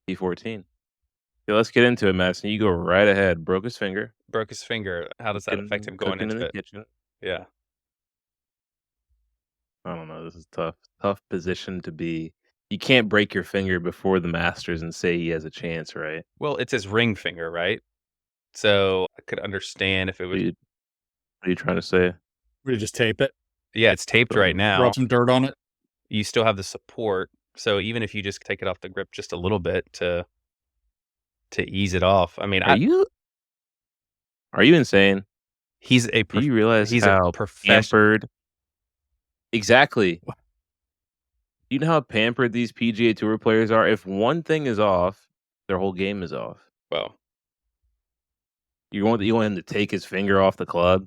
T14. Yeah, let's get into it, Madison. You go right ahead. Broke his finger. broke his finger. How does that affect him going Cooking in into the it? kitchen. Yeah. I don't know. This is tough. Tough position to be. You can't break your finger before the Masters and say he has a chance, right? Well, it's his ring finger, right? So I could understand if it was. What are you trying to say? We just tape it, Yeah, it's taped right now. rub some dirt on it. You still have the support. So even if you just take it off the grip just a little bit to ease it off. I mean, Are you insane? he's a Do you realize he's how a professional. pampered? Exactly. You know how pampered these PGA Tour players are? If one thing is off, their whole game is off. Well, You want him to take his finger off the club?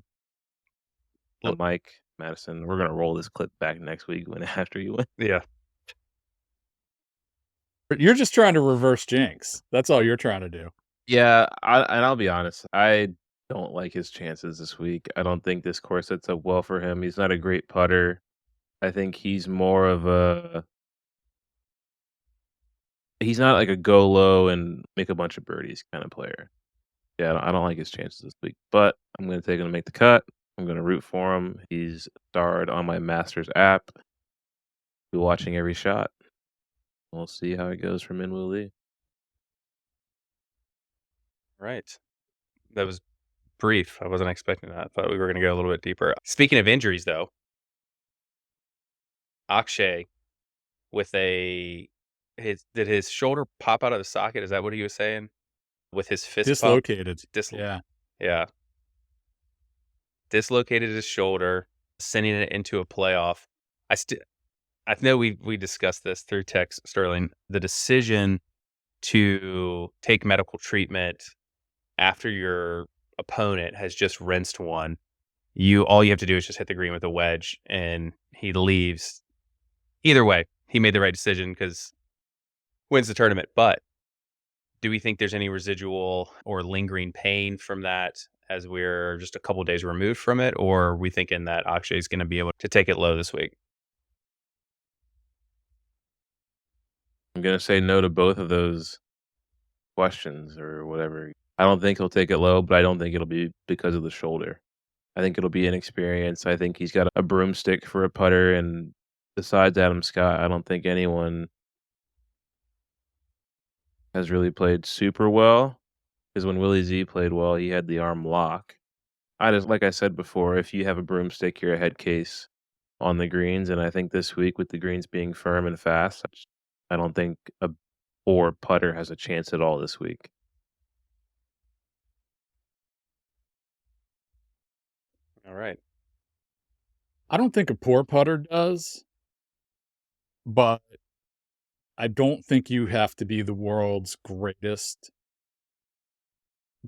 Look- Mike, Madison, we're gonna roll this clip back next week after you win. yeah. You're just trying to reverse jinx. That's all you're trying to do. Yeah, and I'll be honest, I don't like his chances this week. I don't think this course sets up well for him. He's not a great putter. I think he's more of he's not like a go low and make a bunch of birdies kind of player. Yeah, I don't like his chances this week, but I'm going to take him to make the cut. I'm going to root for him. He's starred on my Masters app. Be watching every shot. We'll see how it goes for Minwoo Lee. Right. That was brief. I wasn't expecting that. I thought we were going to go a little bit deeper. Speaking of injuries, though, Akshay with did his shoulder pop out of the socket? Is that what he was saying? With his fist pump? Dislocated. Yeah. Yeah. Dislocated his shoulder, sending it into a playoff. I know we discussed this through text, Sterling. The decision to take medical treatment after your opponent has just rinsed one, all you have to do is just hit the green with a wedge and he leaves. Either way, he made the right decision because wins the tournament. But do we think there's any residual or lingering pain from that as we're just a couple days removed from it? Or are we thinking that Akshay is going to be able to take it low this week? I'm going to say no to both of those questions or whatever. I don't think he'll take it low, but I don't think it'll be because of the shoulder. I think it'll be inexperience. I think he's got a broomstick for a putter, and besides Adam Scott, I don't think anyone has really played super well. Because when Willie Z played well, he had the arm lock. I just like I said before, if you have a broomstick, you're a head case on the greens, and I think this week with the greens being firm and fast, I don't think a poor putter has a chance at all this week. All right. I don't think a poor putter does, but I don't think you have to be the world's greatest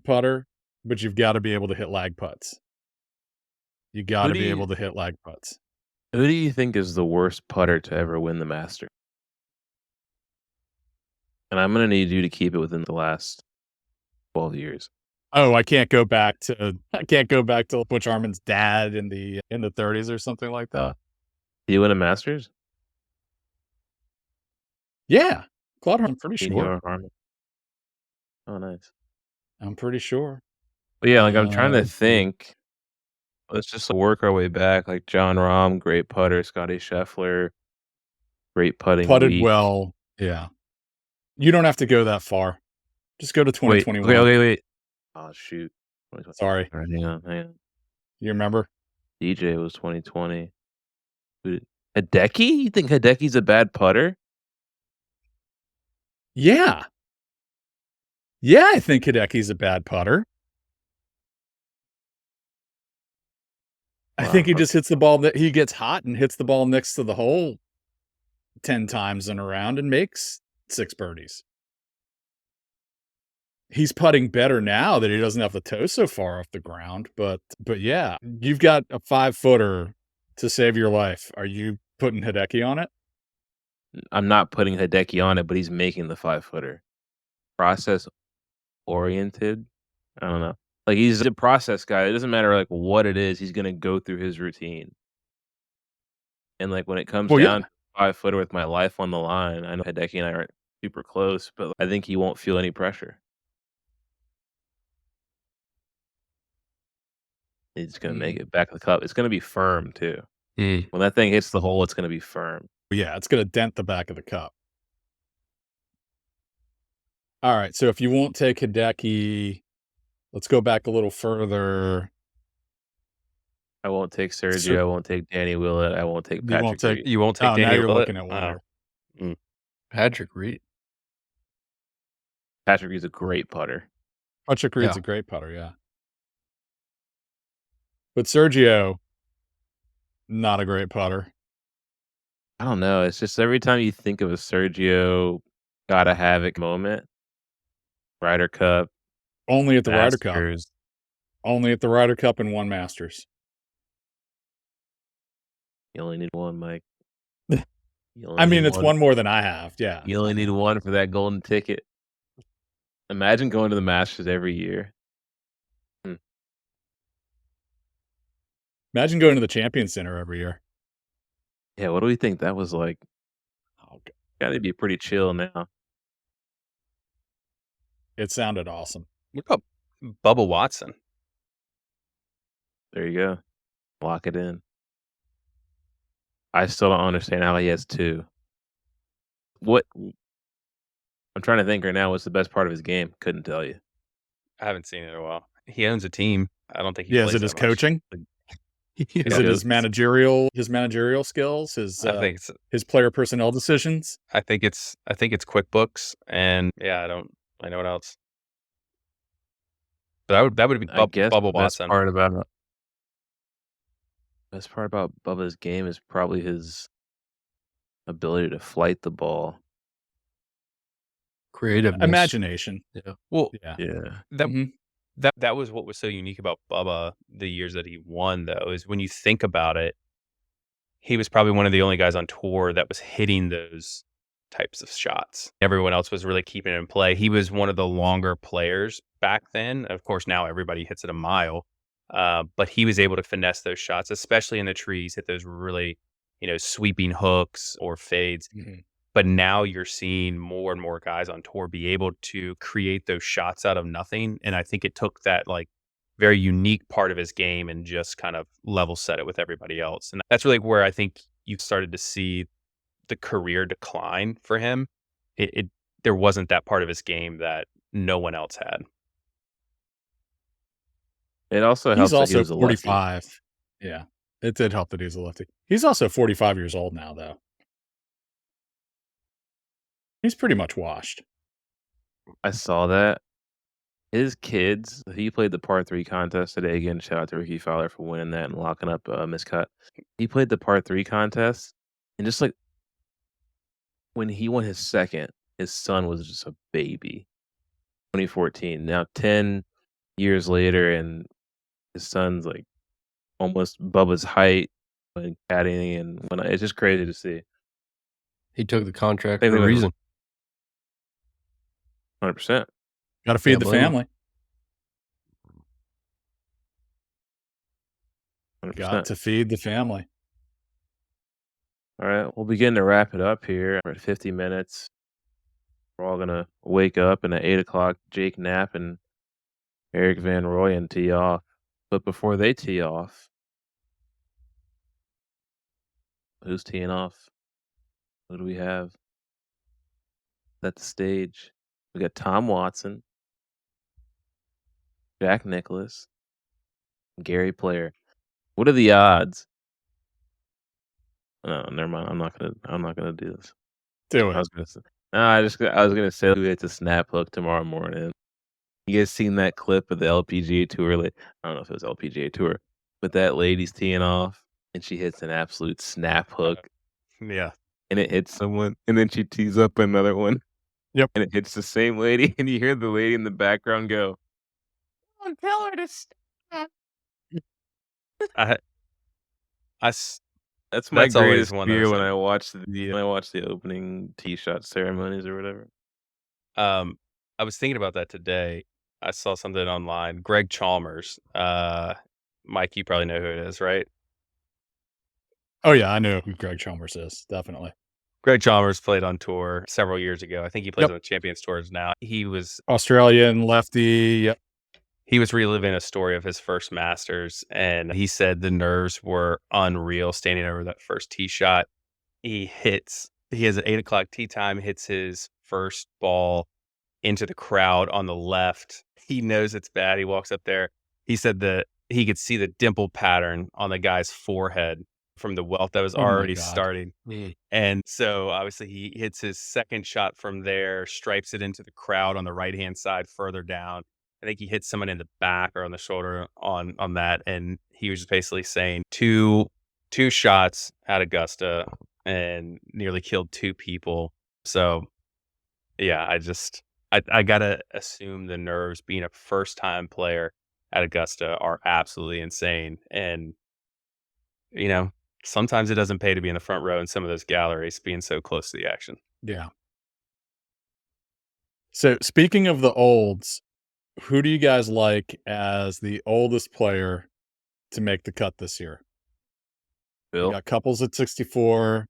putter, but you've got to be able to hit lag putts. You got Who to do be you able to hit lag putts. who do you think is the worst putter to ever win the Masters? And I'm gonna need you to keep it within the last 12 years. Oh, I can't go back to Butch Harmon's dad in the 30s or something like that. Do you win a Masters? Yeah. Claude Harmon, I'm pretty sure. Meteor Harmon. Oh, nice. I'm pretty sure. But yeah, like I'm trying to Let's see. think. Let's just work our way back. Like John Rahm, great putter. Scotty Scheffler, great putting Putted week. well. Yeah. You don't have to go that far. Just go to Wait, okay, 2021. okay, wait. Oh shoot. 2020. Sorry. All right, hang on. You remember? DJ was 2020. Hideki? You think Hideki's a bad putter? Yeah. Yeah, I think Hideki's a bad putter. I think Wow. he just hits the ball that he gets hot and hits the ball next to the hole 10 times in a round and makes 6 birdies. He's putting better now that he doesn't have the toe so far off the ground, but yeah, you've got a 5-footer to save your life. Are you putting Hideki on it? I'm not putting Hideki on it, but he's making the 5-footer. Process oriented. I don't know. Like he's a process guy. It doesn't matter like what it is, he's gonna go through his routine. And like when it comes Well, yeah. down to 5-footer with my life on the line, I know Hideki and I aren't super close, but I think he won't feel any pressure. He's gonna make it back of the cup. It's gonna be firm too. Mm. When that thing hits the hole, it's gonna be firm. Yeah, it's gonna dent the back of the cup. All right, so if you won't take Hideki, let's go back a little further. I won't take So Sergio. I won't take Danny Willett. I won't take you won't Patrick take Reed. You won't take Oh, now Danny you're Willett? looking at Wow. Water. Patrick Reed. Patrick Reed's a great putter. Patrick Reed's Yeah. a great putter, yeah. But Sergio, not a great putter. I don't know. It's just every time you think of a Sergio gotta have it moment, Ryder Cup, Only at the Ryder Cup. Masters. Only at the Ryder Cup and 1 Masters. You only need one, Mike. You only I mean, need it's one more than I have, yeah. You only need one for that golden ticket. Imagine going to the Masters every year. Imagine going to the Champions Center every year. Yeah, what do we think that was like? Oh, g Gotta be pretty chill now. it sounded awesome. What about Bubba Watson? There you go. Lock it in. I still don't understand how he has 2. What I'm trying to think right now, what's the best part of his game? Couldn't tell you. I haven't seen it in a while. He owns a team. I don't think he Yeah, plays is it his that much. coaching? Yeah. Is it his managerial skills, I think it's his player personnel decisions? I think it's QuickBooks, and yeah, I know what else. But that would be I guess Bubba the best Watson. part about Bubba's game is probably his ability to flight the ball. Creativeness. Imagination. Yeah. Well, Yeah. Yeah. Mhm. that was what was so unique about Bubba the years that he won, though, is when you think about it, he was probably one of the only guys on tour that was hitting those types of shots. Everyone else was really keeping it in play. He was one of the longer players back then. Of course, now everybody hits it a mile, but he was able to finesse those shots, especially in the trees, hit those really, sweeping hooks or fades. Mhm. But now you're seeing more and more guys on tour be able to create those shots out of nothing. And I think it took that like very unique part of his game and just kind of level set it with everybody else. And that's really where I think you started to see the career decline for him. It there wasn't that part of his game that no one else had. It also He's helps that he also was a lefty. 45. Yeah, it did help that he's a lefty. He's also 45 years old now, though. He's pretty much washed. I saw that. His kids, he played the par 3 contest today. Again, shout out to Ricky Fowler for winning that and locking up, Miss Cut. He played the par 3 contest, and just, like, when he won his 2nd, his son was just a baby. 2014. Now 10 years later, and his son's, like, almost Bubba's height and caddying and whatnot. It's just crazy to see. He took the contract Same for a thing with reason. 100%, Got to feed Can't the blame him. family. 100%. Got to feed the family. All right, we'll begin to wrap it up here. We're at 50 minutes. We're all gonna wake up, and at 8 o'clock, Jake Knapp and Eric Van Rooyen tee off. But before they tee off, who's teeing off? Who do we have? Set the stage. We got Tom Watson, Jack Nicklaus, Gary Player. What are the odds? No, never mind. I'm not gonna do this. Do I it. was gonna say. No, I was gonna say who hits a snap hook tomorrow morning. You guys seen that clip of the LPGA tour? Like, I don't know if it was LPGA tour, but that lady's teeing off and she hits an absolute snap hook Yeah. and it hits someone, and then she tees up another one. Yep. And it hits the same lady, and you hear the lady in the background go, "Don't tell her to stop." I I s That's my That's always greatest one of fear those when I things. watch the opening tee shot ceremonies or whatever. Um, I was thinking about that today. I saw something online. Greg Chalmers, Mike, you probably know who it is, right? Oh, yeah, I know who Greg Chalmers is. Definitely. Greg Chalmers played on tour several years ago. I think he plays Yep. on the Champions Tours now. Australian lefty. Yep. He was reliving a story of his first Masters, and he said the nerves were unreal standing over that first tee shot. He has an 8 o'clock tee time, hits his first ball into the crowd on the left. He knows it's bad. He walks up there. He said that he could see the dimple pattern on the guy's forehead from the welt that was Oh, my already God. starting. And so obviously he hits his second shot from there, stripes it into the crowd on the right-hand side further down. I think he hit someone in the back or on the shoulder on that. And he was just basically saying two shots at Augusta and nearly killed two people. So yeah, I gotta assume the nerves being a first time player at Augusta are absolutely insane. And, you know, sometimes it doesn't pay to be in the front row in some of those galleries being so close to the action. Yeah. So, speaking of the olds, who do you guys like as the oldest player to make the cut this year? We Bill? got Couples at 64,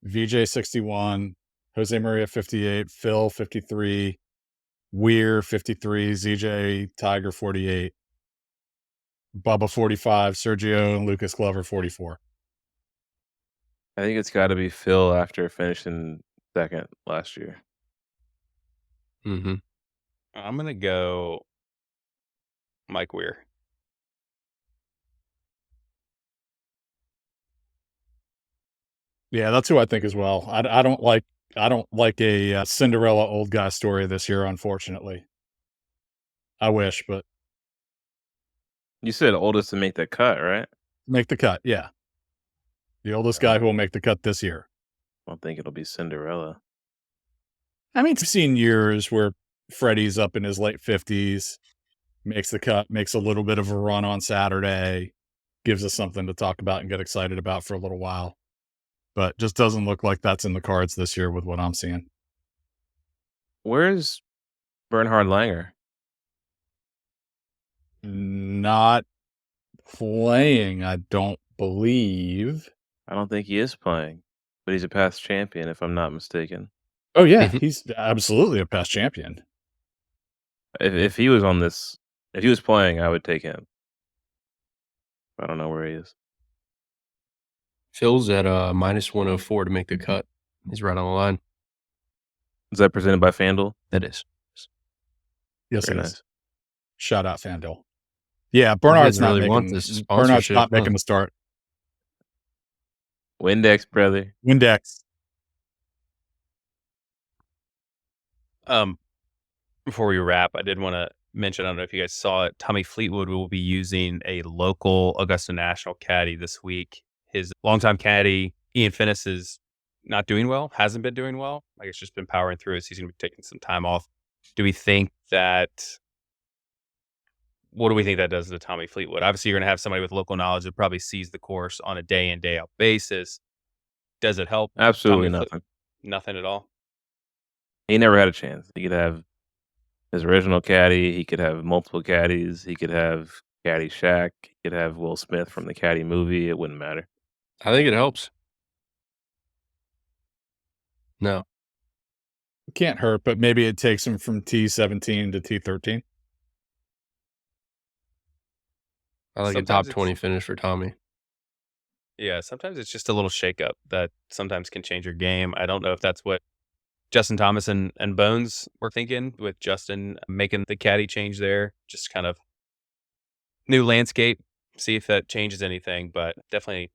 VJ 61, Jose Maria 58, Phil 53, Weir 53, ZJ Tiger 48, Bubba 45, Sergio and Lucas Glover 44. I think it's gotta be Phil after finishing 2nd last year. Mm-hmm. I'm gonna go Mike Weir. Yeah, that's who I think as well. I don't like a Cinderella old guy story this year, unfortunately. I wish, but You said oldest to make that cut, right? make the cut. Yeah, the oldest Yeah. guy who will make the cut this year. I don't think it'll be Cinderella. I mean, I've seen years where Freddie's up in his late 50s, makes the cut, makes a little bit of a run on Saturday, gives us something to talk about and get excited about for a little while. But just doesn't look like that's in the cards this year with what I'm seeing. Where's Bernhard Langer? Not playing, I don't believe. I don't think he is playing, but he's a past champion, if I'm not mistaken. Oh, yeah, Mhm. he's absolutely a past champion. If he was on this, if he was playing, I would take him. I don't know where he is. Phil's at minus 104 to make the cut. He's right on the line. Is that presented by FanDuel? That is. Yes, Very it is. nice. Shout out FanDuel. Yeah, You Bernard's guys not really want making this Bernard's sponsorship, not huh? making the start. Windex, brother. Windex. Before we wrap, I did want to mention, I don't know if you guys saw it, Tommy Fleetwood will be using a local Augusta National caddy this week. His longtime caddy, Ian Finnis, is not doing well, hasn't been doing well. I guess just been powering through as he's going to be taking some time off. Do we think that, what do we think that does to Tommy Fleetwood? Obviously, you're going to have somebody with local knowledge that probably sees the course on a day in, day out basis. Does it help Absolutely Tommy Fleetwood? nothing. Nothing at all. He never had a chance. He could have his original caddy. He could have multiple caddies. He could have Caddy Shack. He could have Will Smith from the Caddy movie. It wouldn't matter. I think it helps. No. Can't hurt, but maybe it takes him from T17 to T13. I like a Sometimes top 20 finish for Tommy. Yeah, sometimes it's just a little shakeup that sometimes can change your game. I don't know if that's what Justin Thomas and Bones were thinking with Justin making the caddy change there. Just kind of new landscape. See if that changes anything, but definitely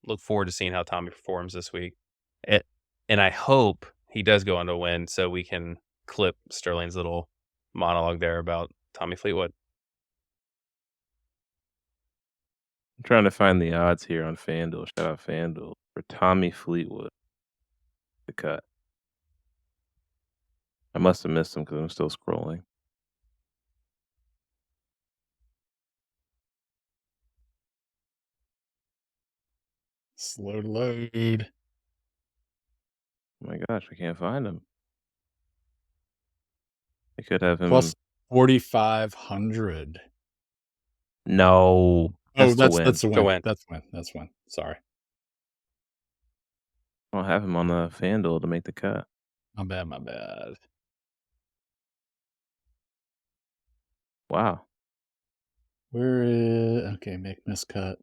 look forward to seeing how Tommy performs this week. It, and I hope he does go on to win so we can clip Sterling's little monologue there about Tommy Fleetwood. I'm trying to find the odds here on FanDuel. Shout out FanDuel for Tommy Fleetwood to cut. I must have missed them because I'm still scrolling. Slow to load. Oh my gosh, I can't find him. I could have him. Plus 4,500. No, Oh, that's to win. that's a To win. win. That's win. Sorry. I don't have him on the FanDuel to make the cut. My bad, my bad. Wow. Where is okay, make miscut.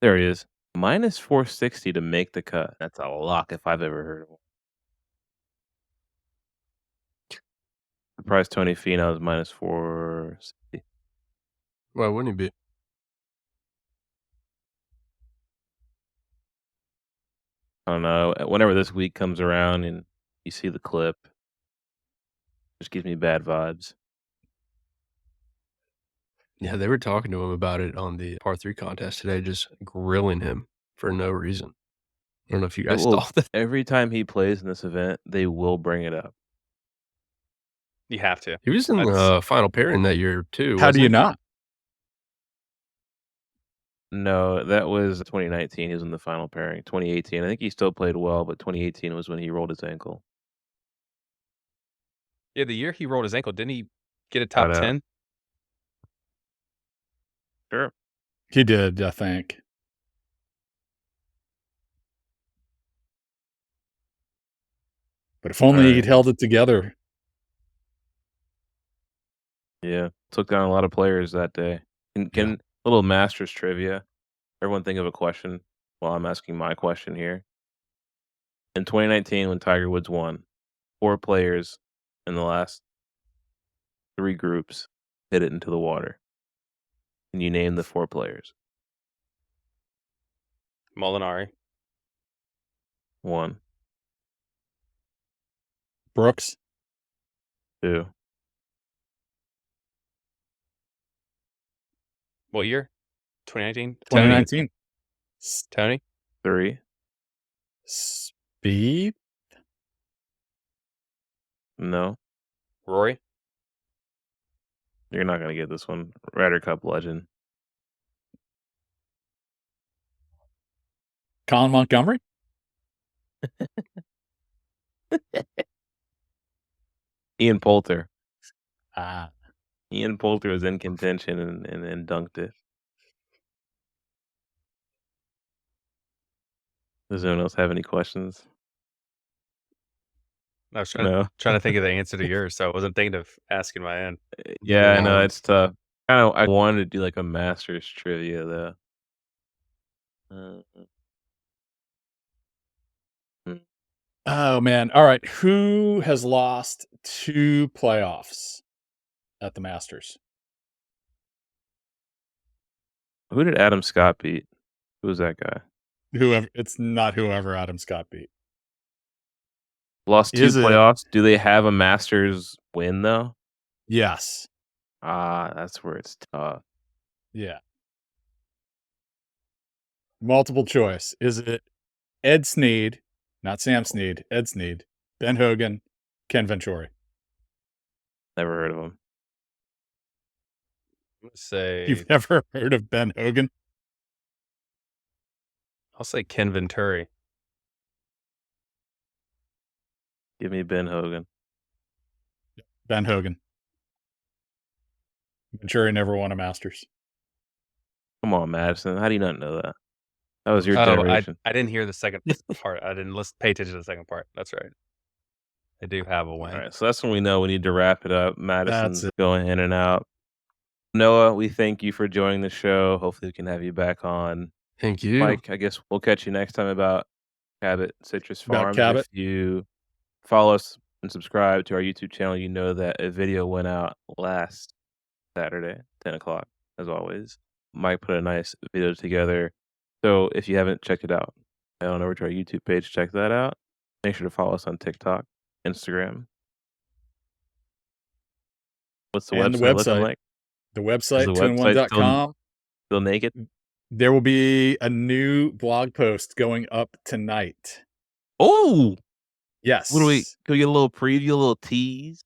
There he is. Minus 460 to make the cut. That's a lock if I've ever heard of one. The price Tony Finau is minus 460. Why wouldn't he be? I don't know. Whenever this week comes around and you see the clip, just gives me bad vibes. Yeah, they were talking to him about it on the par 3 contest today, just grilling him for no reason. I don't know if you It guys will, saw that. every time he plays in this event, they will bring it up. You have to. He was in the final pairing that year too, How do wasn't you he? not? No, that was 2019. He was in the final pairing. 2018, I think he still played well, but 2018 was when he rolled his ankle. Yeah, the year he rolled his ankle, didn't he get a Got top out. 10? Sure. He did, I think. But if only Alright. he'd held it together. Yeah, took down a lot of players that day. Can little Masters trivia. Everyone think of a question while I'm asking my question here. In 2019, when Tiger Woods won, 4 players in the last 3 groups hit it into the water. Can you name the 4 players? Molinari. 1, Brooks. 2, What year? 2019? 2019. Tony? 3, Speed. no, Rory? you're not gonna get this one. Ryder Cup legend. Colin Montgomery. Ian Poulter. Ah, Ian Poulter was in contention and dunked it. Does anyone else have any questions? I was trying, No. trying to think of the answer to yours, so I wasn't thinking of asking my own. Yeah, I know Wow. it's tough. I wanted to do like a Masters trivia though. Mm. oh man. All right. Who has lost 2 playoffs at the Masters? Who did Adam Scott beat? Who was that guy? It's not whoever Adam Scott beat. Lost 2 Is it? playoffs. Do they have a Masters win, though? Yes. Ah, that's where it's tough. Yeah. Multiple choice. Is it Ed Snead, not Sam Snead, Ed Snead, Ben Hogan, Ken Venturi? Never heard of him. I'm gonna say You've never heard of Ben Hogan? I'll say Ken Venturi. Give me Ben Hogan. Ben Hogan. Venturi never won a Masters. Come on, Madison. How do you not know that? That was your Oh, generation. I didn't hear the second part. I didn't pay attention to the second part. That's right. I do have a win. All right, so that's when we know we need to wrap it up. Madison's it. going in and out. Noah, we thank you for joining the show. Hopefully, we can have you back on. Thank you. Mike, I guess we'll catch you next time about Cabot Citrus About Farms. Cabot? If you follow us and subscribe to our YouTube channel, you know that a video went out last Saturday, 10 o'clock, as always. Mike put a nice video together. So if you haven't checked it out, head on over to our YouTube page, check that out. Make sure to follow us on TikTok, Instagram. What's the And website, the looking website. like? The Is website, the website twoandone.com. still naked? There will be a new blog post going up tonight. Oh, Yes. what do we? Can we get a little preview, a little tease?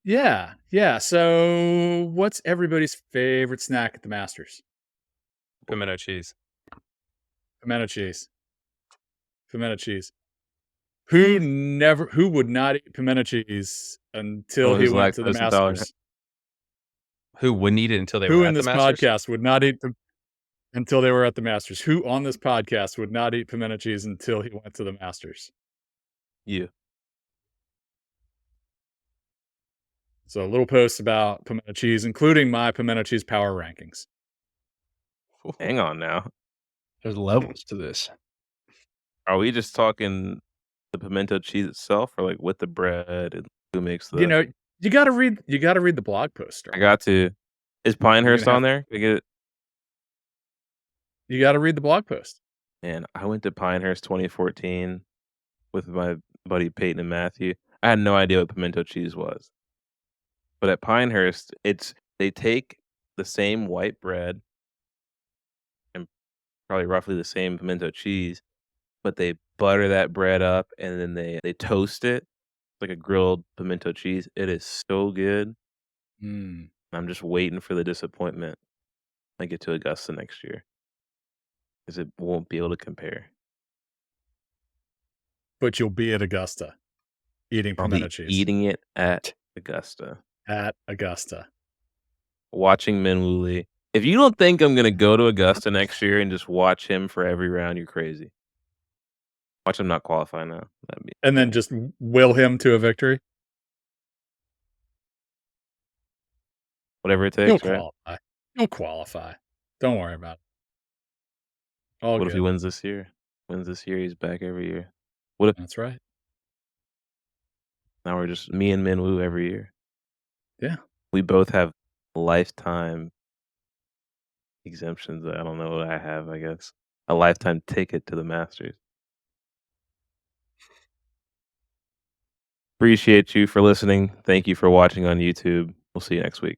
Yeah. Yeah. So, what's everybody's favorite snack at the Masters? Pimento cheese. Pimento cheese. Pimento cheese. Who would not eat pimento cheese until Someone he who's went to the lactose intolerant. Masters? Who wouldn't eat it until they Who were in at the this Masters? podcast would not eat until they were at the Masters? Who on this podcast would not eat pimento cheese until he went to the Masters? You. So a little post about pimento cheese, including my pimento cheese power rankings. Hang on now. There's levels to this. Are we just talking the pimento cheese itself, or like with the bread and who makes the? You know, you got to read the blog post. I got to. Is Pinehurst gonna on there? Can I get it? You got to read the blog post. Man, I went to Pinehurst 2014 with my buddy Peyton and Matthew. I had no idea what pimento cheese was. But at Pinehurst, they take the same white bread and probably roughly the same pimento cheese, but they butter that bread up and then they toast it like a grilled pimento cheese. It is so good. Mm. I'm just waiting for the disappointment when I get to Augusta next year, because it won't be able to compare. But you'll be at Augusta eating I'll pimento be cheese eating it at Augusta, at Augusta. watching Min Lee. If you don't think I'm gonna go to Augusta next year and just watch him for every round, you're crazy. Watch him not qualify now. That'd be And then just will him to a victory. whatever it He'll takes, right? qualify. He'll qualify. Don't worry about it. All What good. if he wins this year? Wins this year, he's back every year. What if That's right. now we're just me and Min Woo every year? Yeah. We both have lifetime exemptions. I don't know what I have, I guess. A lifetime ticket to the Masters. Appreciate you for listening. Thank you for watching on YouTube. We'll see you next week.